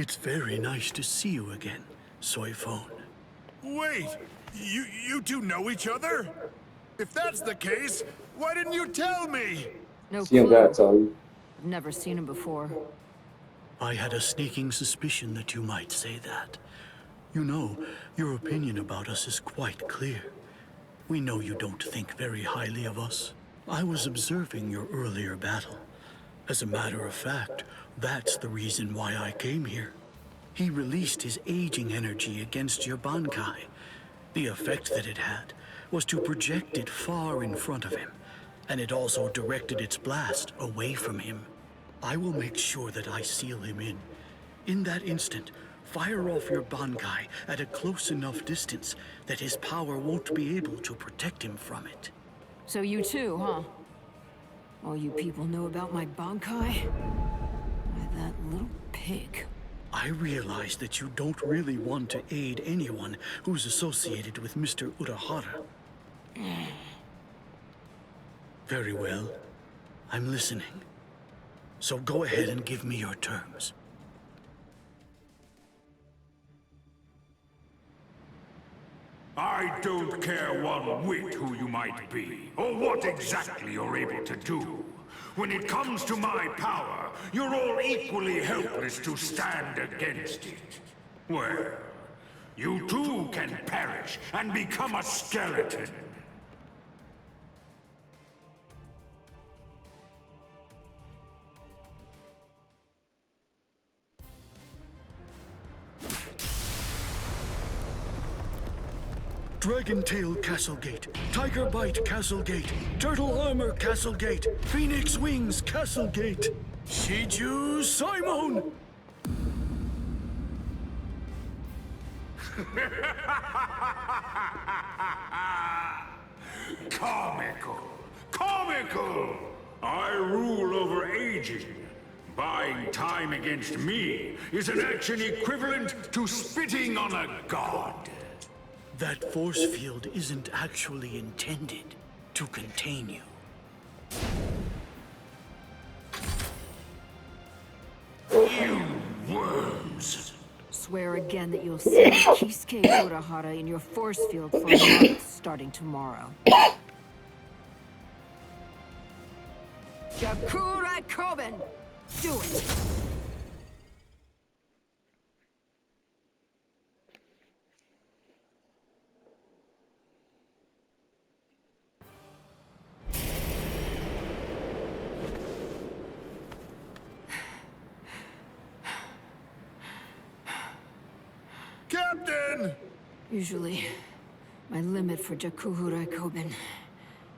It's very nice to see you again, Soy Phone. Wait! You two know each other? If that's the case, why didn't you tell me? No Sim, clue. gato, sabe? I've never seen him before. I had a sneaking suspicion that you might say that. You know, your opinion about us is quite clear. We know you don't think very highly of us. I was observing your earlier battle. As a matter of fact, that's the reason why I came here. He released his aging energy against your Bankai. The effect that it had was to project it far in front of him, and it also directed its blast away from him. I will make sure that I seal him in. In that instant, fire off your Bankai at a close enough distance that his power won't be able to protect him from it. So you too, huh? All you people know about my Bankai? Why, that little pig. I realize that you don't really want to aid anyone who's associated with Mr. Urahara. Very well. I'm listening. So go ahead and give me your terms. I don't care one whit who you might be, or what exactly you're able to do. When it comes to my power, you're all equally helpless to stand against it. Well, you too can perish and become a skeleton. Dragon Tail Castle Gate, Tiger Bite Castle Gate, Turtle Armor Castle Gate, Phoenix Wings Castle Gate, Shiju Simon! Comical! Comical! I rule over aging. Buying time against me is an action equivalent to spitting on a god. That force field isn't actually intended to contain you. You worms! Swear again that you'll see Kisuke Urahara in your force field for a month starting tomorrow. Jakura Koben! Do it! Captain! Usually, my limit for Jakuhurai Koben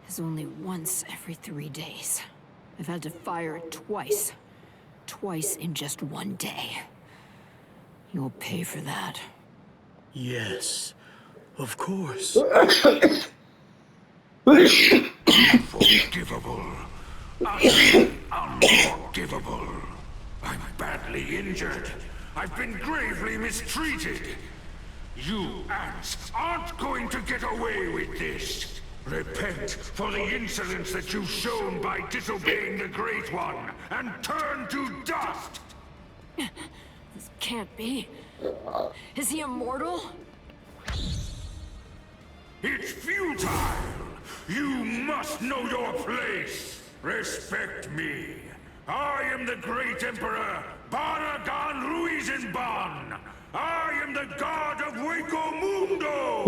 is only once every 3 days. I've had to fire it twice. Twice in just 1 day. You'll pay for that. Yes, of course. Unforgivable. Utterly unforgivable. I'm badly injured. I've been gravely mistreated. You ants aren't going to get away with this. Repent for the insolence that you've shown by disobeying the Great One, and turn to dust! This can't be. Is he immortal? It's futile! You must know your place! Respect me! I am the great Emperor, Baragan Ruizenban! I am the god of Waco Mundo!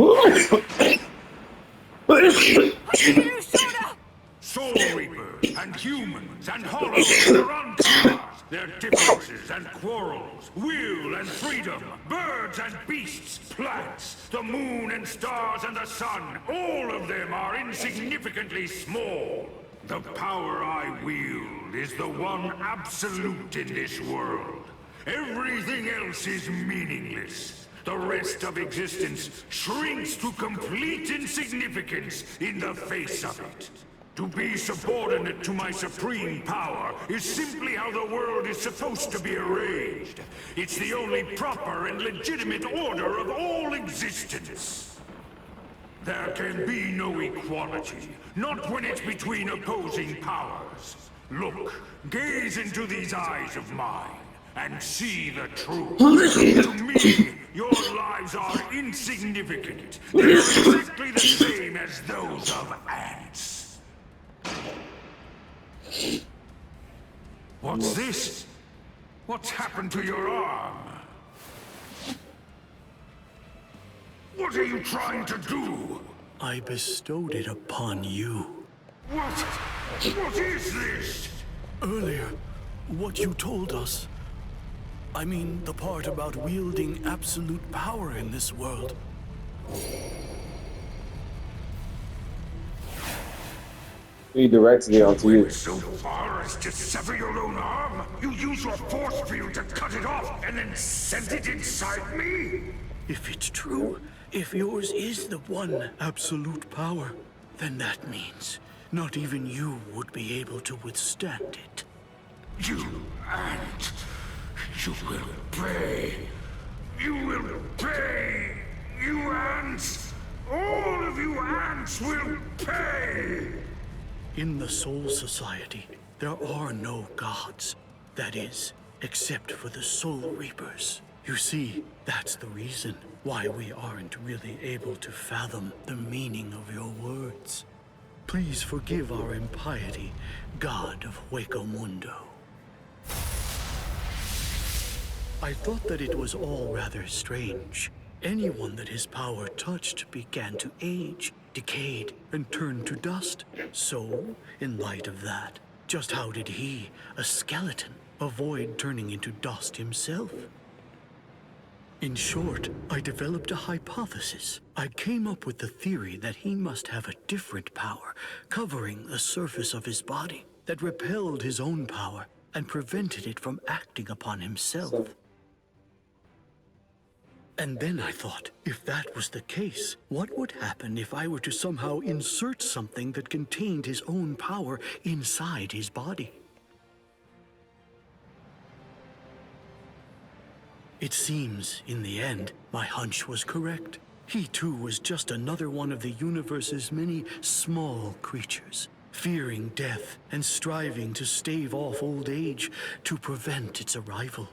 Soul Reapers and humans and hollows are uncars. Their differences and quarrels, will and freedom, birds and beasts, plants, the moon and stars and the sun, all of them are insignificantly small. The power I wield is the one absolute in this world. Everything else is meaningless. The rest of existence shrinks to complete insignificance in the face of it. To be subordinate to my supreme power is simply how the world is supposed to be arranged. It's the only proper and legitimate order of all existence. There can be no equality, not when it's between opposing powers. Look, gaze into these eyes of mine. and see the truth. To me, your lives are insignificant. They're exactly the same as those of ants. What's this? What's happened to your arm? What are you trying to do? I bestowed it upon you. What? What is this? Earlier, what you told us. I mean, the part about wielding absolute power in this world. He directs me onto you. Went so far as to sever your own arm? You use your force field to cut it off and then sent it inside me? If it's true, if yours is the one absolute power, then that means not even you would be able to withstand it. You ant! You will pay! You will pay! You ants! All of you ants will pay! In the Soul Society, there are no gods. That is, except for the Soul Reapers. You see, that's the reason why we aren't really able to fathom the meaning of your words. Please forgive our impiety, God of Hueco Mundo. I thought that it was all rather strange. Anyone that his power touched began to age, decayed, and turn to dust. So, in light of that, just how did he, a skeleton, avoid turning into dust himself? In short, I developed a hypothesis. I came up with the theory that he must have a different power covering the surface of his body that repelled his own power and prevented it from acting upon himself. And then I thought, if that was the case, what would happen if I were to somehow insert something that contained his own power inside his body? It seems, in the end, my hunch was correct. He too was just another one of the universe's many small creatures, fearing death and striving to stave off old age to prevent its arrival.